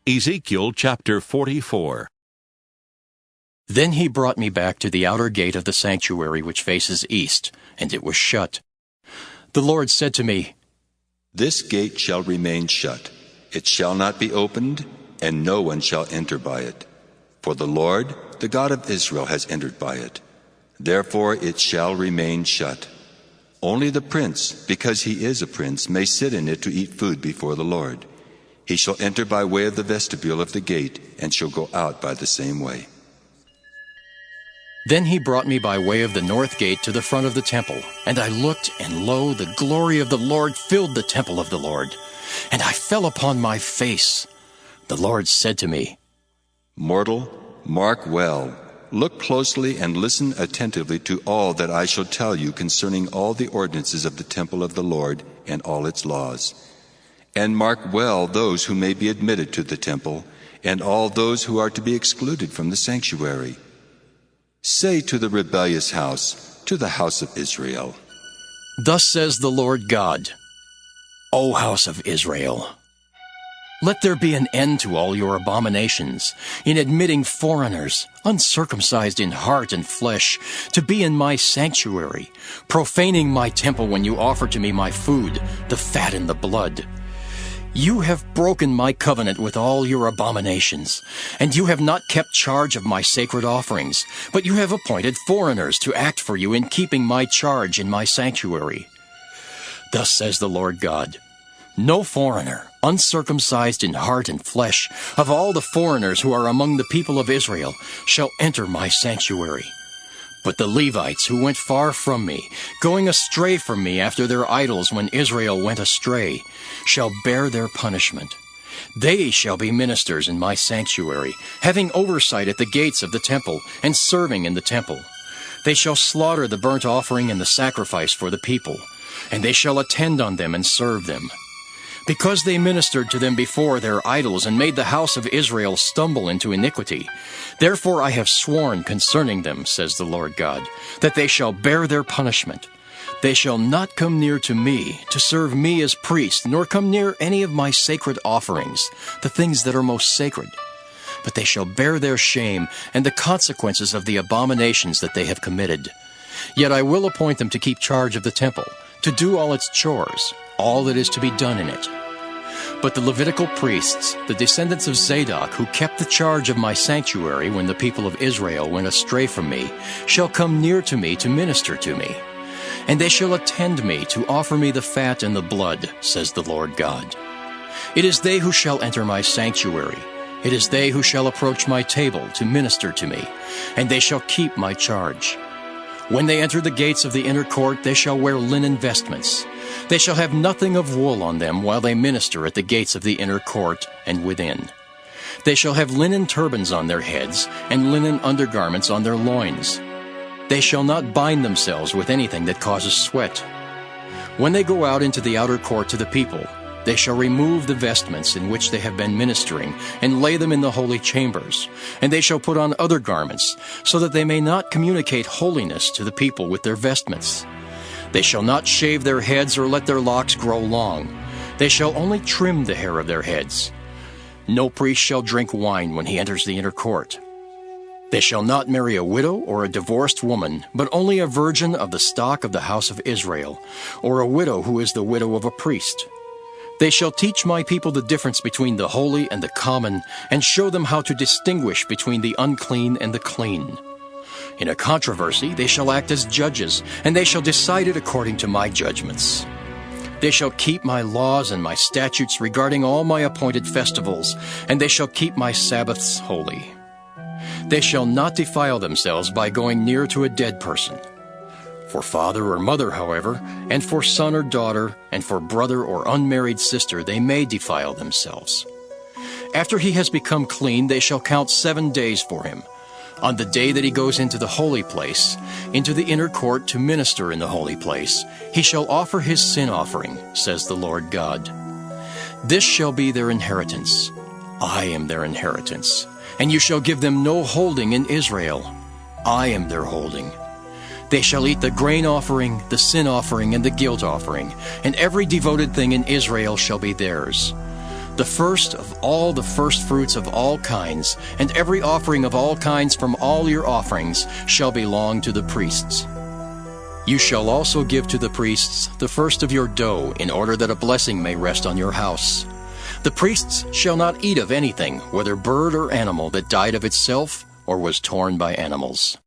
Ezekiel chapter 44. Then he brought me back to the outer gate of the sanctuary which faces east, and it was shut. The Lord said to me, "This gate shall remain shut. It shall not be opened, and no one shall enter by it. For the Lord, the God of Israel, has entered by it. Therefore it shall remain shut. Only the prince, because he is a prince, may sit in it to eat food before the Lord. He shall enter by way of the vestibule of the gate, and shall go out by the same way." Then he brought me by way of the north gate to the front of the temple, and I looked, and lo, the glory of the Lord filled the temple of the Lord, and I fell upon my face. The Lord said to me, "Mortal, mark well, look closely and listen attentively to all that I shall tell you concerning all the ordinances of the temple of the Lord and all its laws. And mark well those who may be admitted to the temple, and all those who are to be excluded from the sanctuary. Say to the rebellious house, to the house of Israel, Thus says the Lord God, O house of Israel, let there be an end to all your abominations, in admitting foreigners, uncircumcised in heart and flesh, to be in my sanctuary, profaning my temple when you offer to me my food, the fat and the blood. You have broken my covenant with all your abominations, and you have not kept charge of my sacred offerings, but you have appointed foreigners to act for you in keeping my charge in my sanctuary. Thus says the Lord God, no foreigner, uncircumcised in heart and flesh, of all the foreigners who are among the people of Israel, shall enter my sanctuary. But the Levites who went far from me, going astray from me after their idols when Israel went astray, shall bear their punishment. They shall be ministers in my sanctuary, having oversight at the gates of the temple, and serving in the temple. They shall slaughter the burnt offering and the sacrifice for the people, and they shall attend on them and serve them. Because they ministered to them before their idols and made the house of Israel stumble into iniquity, therefore I have sworn concerning them, says the Lord God, that they shall bear their punishment. They shall not come near to me to serve me as priest, nor come near any of my sacred offerings, the things that are most sacred. But they shall bear their shame and the consequences of the abominations that they have committed. Yet I will appoint them to keep charge of the temple, to do all its chores, all that is to be done in it. But the Levitical priests, the descendants of Zadok, who kept the charge of my sanctuary when the people of Israel went astray from me, shall come near to me to minister to me. And they shall attend me to offer me the fat and the blood, says the Lord God. It is they who shall enter my sanctuary. It is they who shall approach my table to minister to me, and they shall keep my charge. When they enter the gates of the inner court, they shall wear linen vestments. They shall have nothing of wool on them while they minister at the gates of the inner court and within. They shall have linen turbans on their heads and linen undergarments on their loins. They shall not bind themselves with anything that causes sweat. When they go out into the outer court to the people, they shall remove the vestments in which they have been ministering and lay them in the holy chambers, and they shall put on other garments, so that they may not communicate holiness to the people with their vestments. They shall not shave their heads or let their locks grow long. They shall only trim the hair of their heads. No priest shall drink wine when he enters the inner court. They shall not marry a widow or a divorced woman, but only a virgin of the stock of the house of Israel, or a widow who is the widow of a priest. They shall teach my people the difference between the holy and the common, and show them how to distinguish between the unclean and the clean. In a controversy they shall act as judges, and they shall decide it according to my judgments. They shall keep my laws and my statutes regarding all my appointed festivals, and they shall keep my Sabbaths holy. They shall not defile themselves by going near to a dead person. For father or mother, however, and for son or daughter, and for brother or unmarried sister, they may defile themselves. After he has become clean, they shall count 7 days for him. On the day that he goes into the holy place, into the inner court to minister in the holy place, he shall offer his sin offering, says the Lord God. This shall be their inheritance. I am their inheritance. And you shall give them no holding in Israel. I am their holding. They shall eat the grain offering, the sin offering, and the guilt offering, and every devoted thing in Israel shall be theirs. The first of all the firstfruits of all kinds, and every offering of all kinds from all your offerings shall belong to the priests. You shall also give to the priests the first of your dough, in order that a blessing may rest on your house. The priests shall not eat of anything, whether bird or animal, that died of itself or was torn by animals.